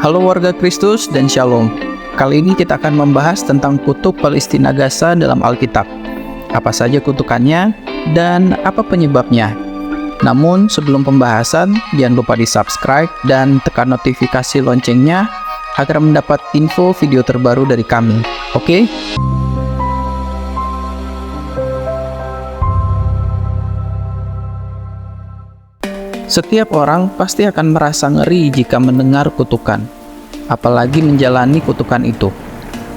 Halo warga Kristus dan Shalom. Kali ini kita akan membahas tentang kutuk Palestina Gaza dalam Alkitab. Apa saja kutukannya dan apa penyebabnya? Namun sebelum pembahasan, jangan lupa di-subscribe dan tekan notifikasi loncengnya agar mendapat info video terbaru dari kami. Oke? Setiap orang pasti akan merasa ngeri jika mendengar kutukan, apalagi menjalani kutukan itu.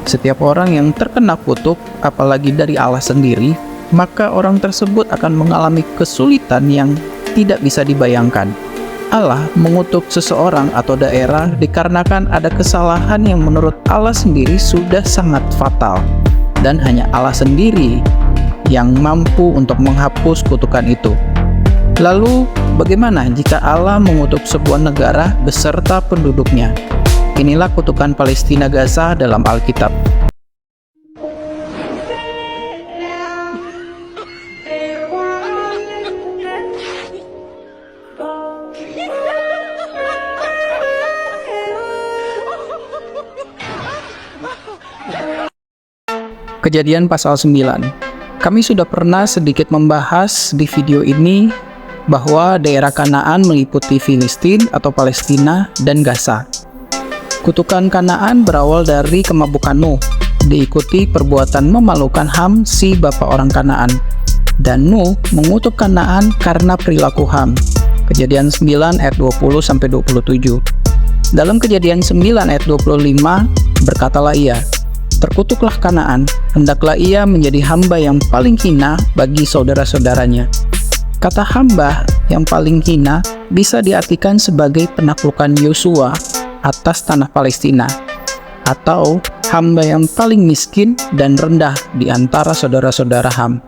Setiap orang yang terkena kutuk, apalagi dari Allah sendiri, maka orang tersebut akan mengalami kesulitan yang tidak bisa dibayangkan. Allah mengutuk seseorang atau daerah dikarenakan ada kesalahan yang menurut Allah sendiri sudah sangat fatal, dan hanya Allah sendiri yang mampu untuk menghapus kutukan itu. Lalu, bagaimana jika Allah mengutuk sebuah negara beserta penduduknya? Inilah kutukan Palestina Gaza dalam Alkitab. Kejadian pasal 9. Kami sudah pernah sedikit membahas di video ini bahwa daerah Kanaan meliputi Filistin atau Palestina dan Gaza. Kutukan Kanaan berawal dari kemabukan Nuh, diikuti perbuatan memalukan Ham si bapa orang Kanaan. Dan Nuh mengutuk Kanaan karena perilaku Ham. Kejadian 9 ayat 20-27. Dalam Kejadian 9 ayat 25 berkatalah ia, "Terkutuklah Kanaan, hendaklah ia menjadi hamba yang paling hina bagi saudara-saudaranya." Kata hamba yang paling hina bisa diartikan sebagai penaklukan Yosua atas tanah Palestina, atau hamba yang paling miskin dan rendah di antara saudara-saudara Ham.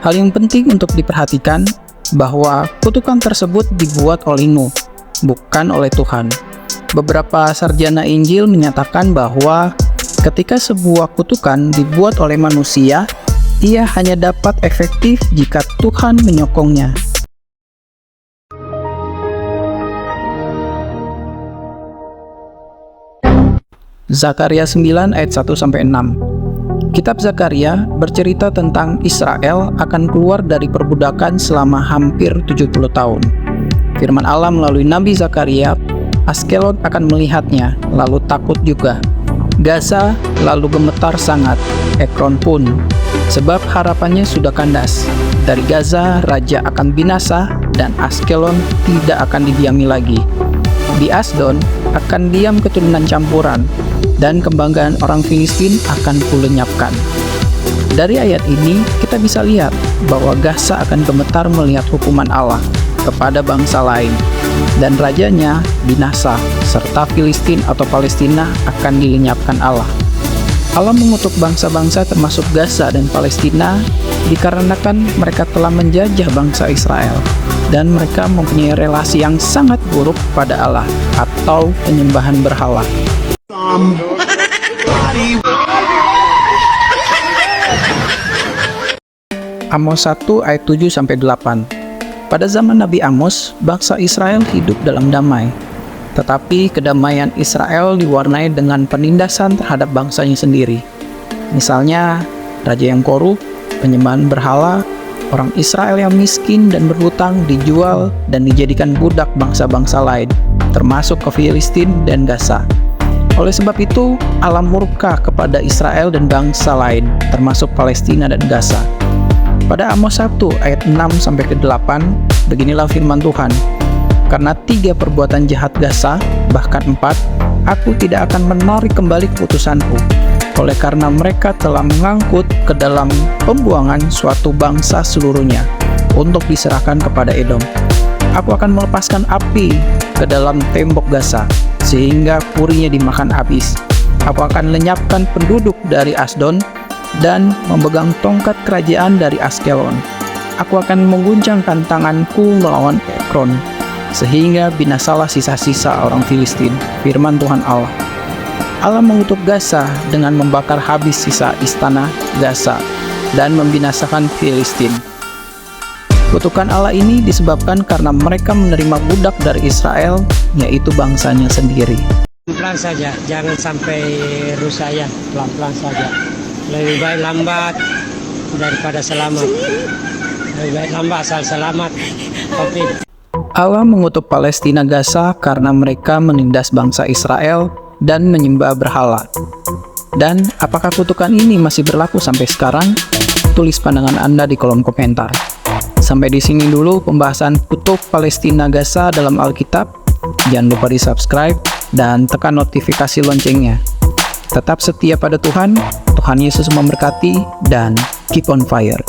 Hal yang penting untuk diperhatikan bahwa kutukan tersebut dibuat oleh Nuh, bukan oleh Tuhan. Beberapa sarjana Injil menyatakan bahwa ketika sebuah kutukan dibuat oleh manusia, ia hanya dapat efektif jika Tuhan menyokongnya. Zakaria 9 ayat 1-6. Kitab Zakaria bercerita tentang Israel akan keluar dari perbudakan selama hampir 70 tahun. Firman Allah melalui Nabi Zakaria, Askelon akan melihatnya, lalu takut juga. Gaza lalu gemetar sangat, Ekron pun, sebab harapannya sudah kandas. Dari Gaza raja akan binasa dan Askelon tidak akan didiami lagi. Di Asdon akan diam keturunan campuran dan kebanggaan orang Filistin akan kulenyapkan. Dari ayat ini kita bisa lihat bahwa Gaza akan gemetar melihat hukuman Allah kepada bangsa lain, dan rajanya binasa, serta Filistin atau Palestina akan dilenyapkan Allah. Allah mengutuk bangsa-bangsa termasuk Gaza dan Palestina dikarenakan mereka telah menjajah bangsa Israel, dan mereka mempunyai relasi yang sangat buruk pada Allah atau penyembahan berhala. Amos 1 ayat 7-8. Pada zaman Nabi Amos, bangsa Israel hidup dalam damai. Tetapi kedamaian Israel diwarnai dengan penindasan terhadap bangsanya sendiri. Misalnya, raja yang korup, penyembahan berhala, orang Israel yang miskin dan berhutang dijual dan dijadikan budak bangsa-bangsa lain, termasuk ke Filistin dan Gaza. Oleh sebab itu, Allah murka kepada Israel dan bangsa lain, termasuk Palestina dan Gaza. Pada Amos 1 ayat 6-8, beginilah firman Tuhan, "Karena 3 perbuatan jahat Gaza, bahkan 4, aku tidak akan menarik kembali keputusanku. Oleh karena mereka telah mengangkut ke dalam pembuangan suatu bangsa seluruhnya, untuk diserahkan kepada Edom. Aku akan melepaskan api ke dalam tembok Gaza, sehingga purinya dimakan habis. Aku akan lenyapkan penduduk dari Asdon, dan memegang tongkat kerajaan dari Askelon. Aku akan mengguncangkan tanganku melawan Ekron, sehingga binasalah sisa-sisa orang Filistin." Firman Tuhan Allah. Allah mengutuk Gaza dengan membakar habis sisa istana Gaza dan membinasakan Filistin. Kutukan Allah ini disebabkan karena mereka menerima budak dari Israel yaitu bangsanya sendiri. Pelan saja, jangan sampai rusak ya, pelan-pelan saja. Lebih baik lambat daripada selamat. Lebih baik lambat asal selamat. Oke. Allah mengutuk Palestina Gaza karena mereka menindas bangsa Israel dan menyembah berhala. Dan apakah kutukan ini masih berlaku sampai sekarang? Tulis pandangan Anda di kolom komentar. Sampai di sini dulu pembahasan kutuk Palestina Gaza dalam Alkitab. Jangan lupa di-subscribe dan tekan notifikasi loncengnya. Tetap setia pada Tuhan, Tuhan Yesus memberkati, dan keep on fire.